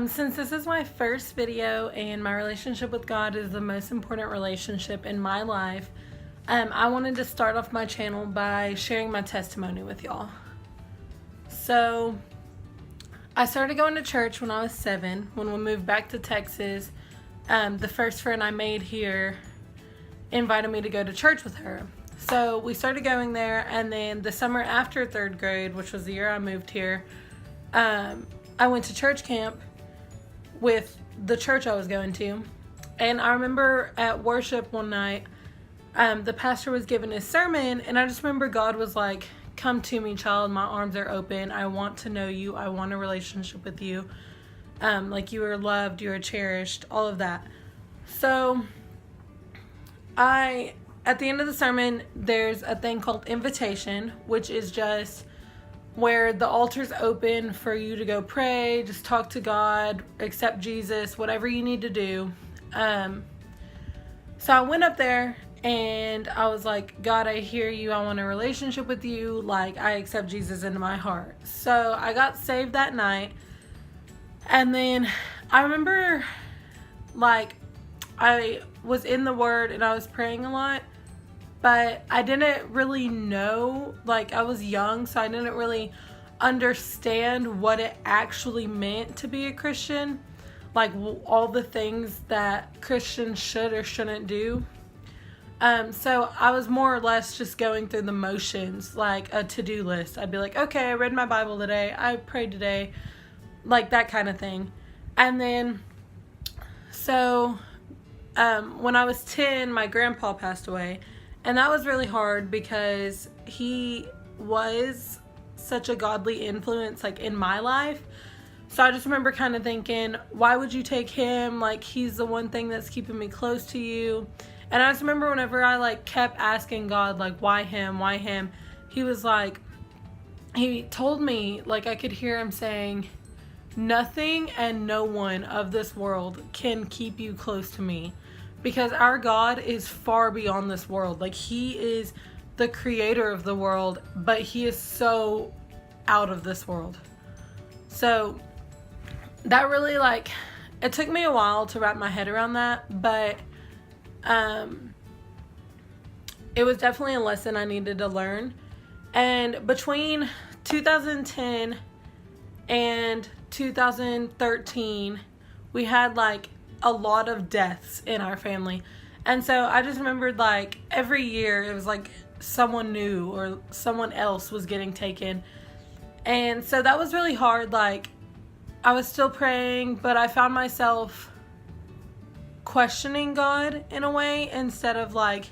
Since this is my first video and my relationship with God is the most important relationship in my life, I wanted to start off my channel by sharing my testimony with y'all. So, I started going to church when I was 7. When we moved back to Texas, the first friend I made here invited me to go to church with her. So we started going there, and then the summer after 3rd grade, which was the year I moved here, I went to church camp with the church I was going to. And I remember at worship one night, the pastor was giving his sermon, and I just remember God was like, "Come to me, child, my arms are open. I want to know you. I want a relationship with you. Like you are loved, you are cherished," all of that. So at the end of the sermon, there's a thing called invitation, which is just where the altar's open for you to go pray, just talk to God, accept Jesus, whatever you need to do. So I went up there and I was like, "God, I hear you. I want a relationship with you. Like, I accept Jesus into my heart." So I got saved that night. And then I remember, like, I was in the Word and I was praying a lot, but I didn't really know, like, I was young, so I didn't really understand what it actually meant to be a Christian, like all the things that Christians should or shouldn't do. So I was more or less just going through the motions, like a to-do list. I'd be like, okay, I read my Bible today, I prayed today, like that kind of thing. And then, so when I was 10, my grandpa passed away. And that was really hard because he was such a godly influence, like, in my life. So I just remember kind of thinking, why would you take him? Like, he's the one thing that's keeping me close to you. And I just remember whenever I, like, kept asking God, like, why him? Why him? He was like, he told me, like, I could hear him saying, "Nothing and no one of this world can keep you close to me." Because our God is far beyond this world. Like, he is the creator of the world, but he is so out of this world. So that really, like, it took me a while to wrap my head around that, but it was definitely a lesson I needed to learn. And between 2010 and 2013, we had, like, a lot of deaths in our family. And so I just remembered, like, every year it was like someone new or someone else was getting taken. And so that was really hard. Like, I was still praying, but I found myself questioning God in a way instead of, like,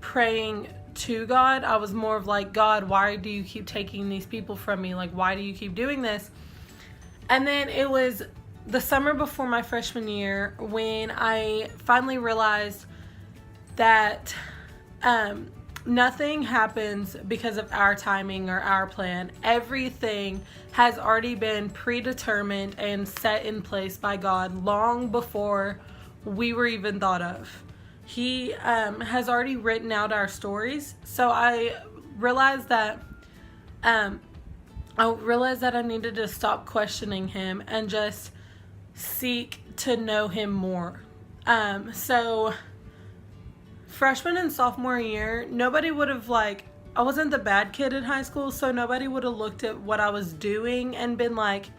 praying to God. I was more of like, "God, why do you keep taking these people from me? Like, why do you keep doing this?" And then it was the summer before my freshman year when I finally realized that nothing happens because of our timing or our plan. Everything has already been predetermined and set in place by God long before we were even thought of. He has already written out our stories. So I realized that I needed to stop questioning him and just seek to know him more. So freshman and sophomore year, nobody would have, like, I wasn't the bad kid in high school, so nobody would have looked at what I was doing and been like,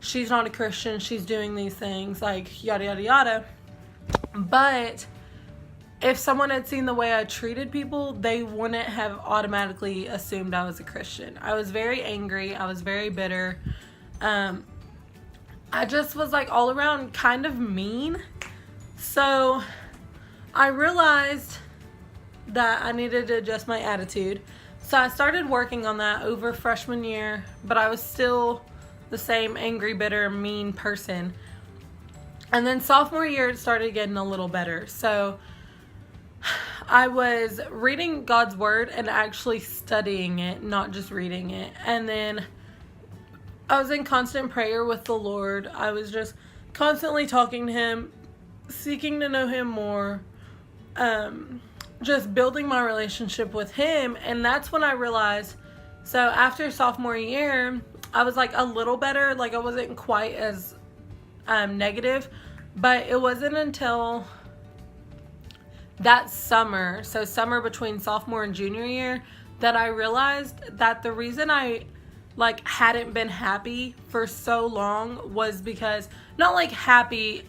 "She's not a Christian, she's doing these things," like, yada yada yada. But if someone had seen the way I treated people, they wouldn't have automatically assumed I was a Christian. I was very angry, I was very bitter. I just was, like, all around kind of mean. So I realized that I needed to adjust my attitude. So I started working on that over freshman year, but I was still the same angry, bitter, mean person. And then sophomore year, it started getting a little better. So I was reading God's Word and actually studying it, not just reading it. And then I was in constant prayer with the Lord. I was just constantly talking to him, seeking to know him more, just building my relationship with him. And that's when I realized, so after sophomore year, I was like a little better. Like I wasn't quite as negative, but it wasn't until that summer, so summer between sophomore and junior year, that I realized that the reason I like hadn't been happy for so long was because, not like happy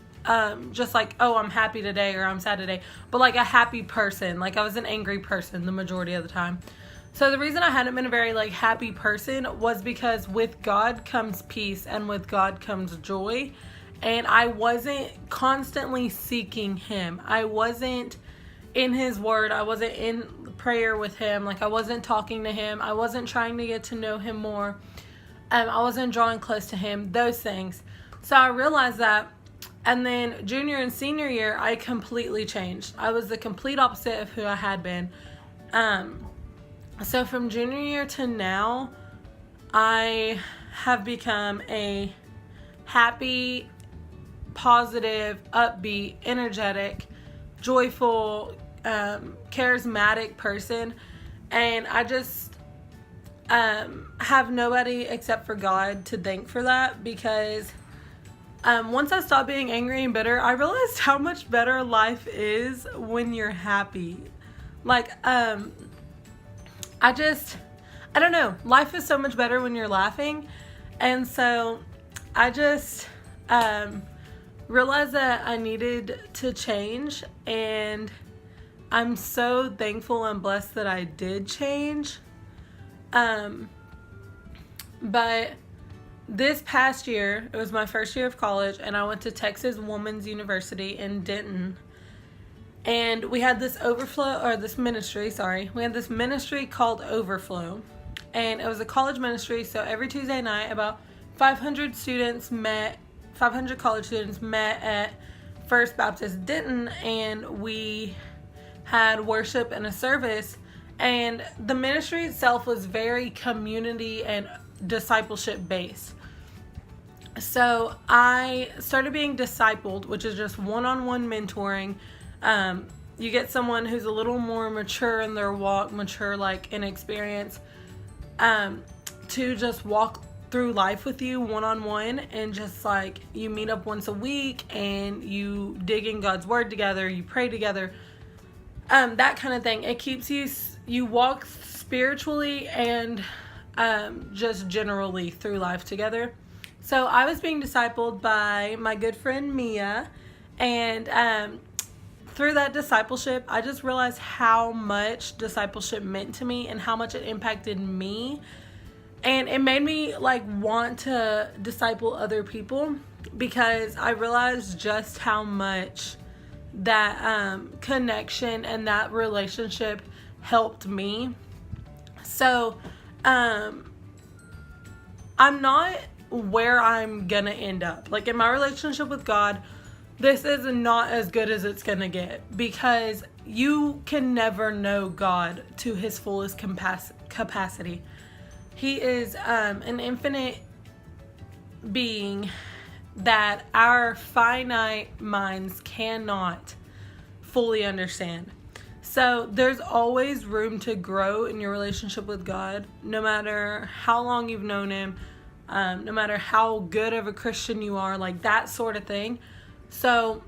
just like, oh, I'm happy today or I'm sad today, but like a happy person. Like I was an angry person the majority of the time. So the reason I hadn't been a very like happy person was because with God comes peace and with God comes joy, and I wasn't constantly seeking him. I wasn't in his word. I wasn't in prayer with him. Like I wasn't talking to him. I wasn't trying to get to know him more. I wasn't drawing close to him, those things. So I realized that. And then junior and senior year, I completely changed. I was the complete opposite of who I had been. So from junior year to now, I have become a happy, positive, upbeat, energetic, joyful, charismatic person. And I just have nobody except for God to thank for that, because once I stopped being angry and bitter, I realized how much better life is when you're happy. Like, I don't know. Life is so much better when you're laughing. And so I just realized that I needed to change. And I'm so thankful and blessed that I did change. But this past year, it was my first year of college, and I went to Texas Women's University in Denton. And we had this ministry called Overflow. And it was a college ministry, so every Tuesday night, about 500 college students met at First Baptist Denton, and we had worship and a service. And the ministry itself was very community and discipleship based. So I started being discipled, which is just one-on-one mentoring. You get someone who's a little more mature in their walk, mature like in experience, to just walk through life with you one-on-one, and just like you meet up once a week and you dig in God's word together, you pray together, that kind of thing. It keeps you walk spiritually and just generally through life together. So I was being discipled by my good friend Mia, and through that discipleship, I just realized how much discipleship meant to me and how much it impacted me. And it made me like want to disciple other people, because I realized just how much that connection and that relationship helped me. So I'm not where I'm gonna end up. Like in my relationship with God, this is not as good as it's gonna get, because you can never know God to his fullest capacity. He is an infinite being that our finite minds cannot fully understand. So there's always room to grow in your relationship with God, no matter how long you've known him, no matter how good of a Christian you are, like that sort of thing. So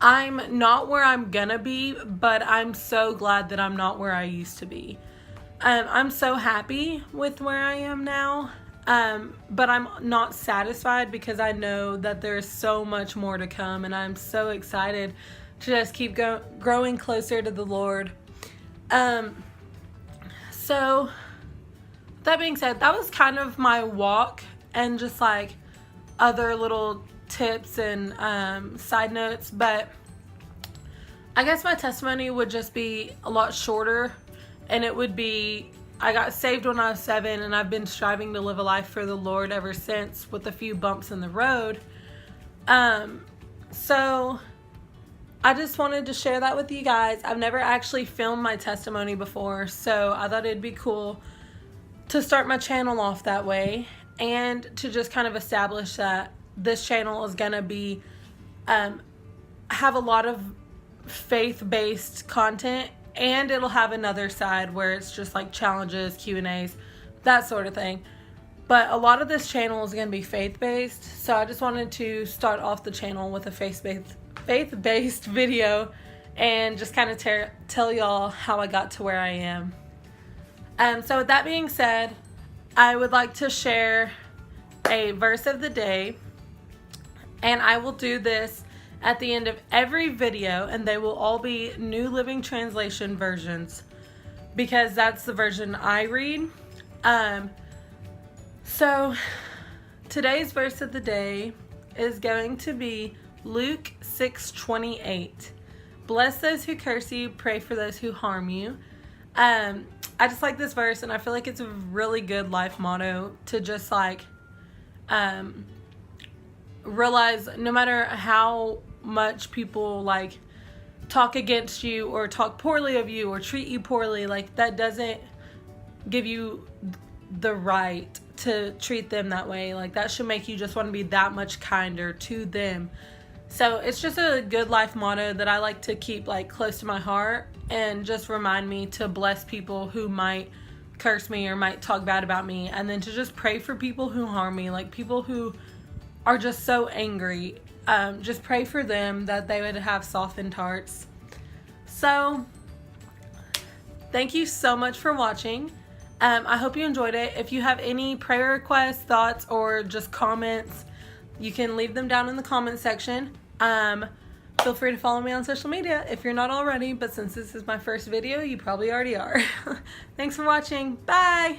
I'm not where I'm gonna be, but I'm so glad that I'm not where I used to be. I'm so happy with where I am now, but I'm not satisfied, because I know that there's so much more to come, and I'm so excited to just keep growing closer to the Lord. So that being said, that was kind of my walk, and just like other little tips and side notes. But I guess my testimony would just be a lot shorter, and it would be, I got saved when I was 7, and I've been striving to live a life for the Lord ever since, with a few bumps in the road. So I just wanted to share that with you guys. I've never actually filmed my testimony before, so I thought it'd be cool to start my channel off that way, and to just kind of establish that this channel is gonna be have a lot of faith-based content, and it'll have another side where it's just like challenges, Q&As, that sort of thing. But a lot of this channel is going to be faith-based, so I just wanted to start off the channel with a faith-based video and just kind of tell y'all how I got to where I am. So with that being said, I would like to share a verse of the day, and I will do this at the end of every video, and they will all be New Living Translation versions because that's the version I read. So today's verse of the day is going to be Luke 6:28. Bless those who curse you, pray for those who harm you. I just like this verse, and I feel like it's a really good life motto to just like realize no matter how much people like talk against you or talk poorly of you or treat you poorly, like that doesn't give you the right to treat them that way. Like that should make you just want to be that much kinder to them. So it's just a good life motto that I like to keep like close to my heart and just remind me to bless people who might curse me or might talk bad about me, and then to just pray for people who harm me, like people who are just so angry. Just pray for them that they would have softened hearts. So thank you so much for watching. I hope you enjoyed it. If you have any prayer requests, thoughts, or just comments, you can leave them down in the comment section. Feel free to follow me on social media if you're not already, but since this is my first video, you probably already are. Thanks for watching. Bye!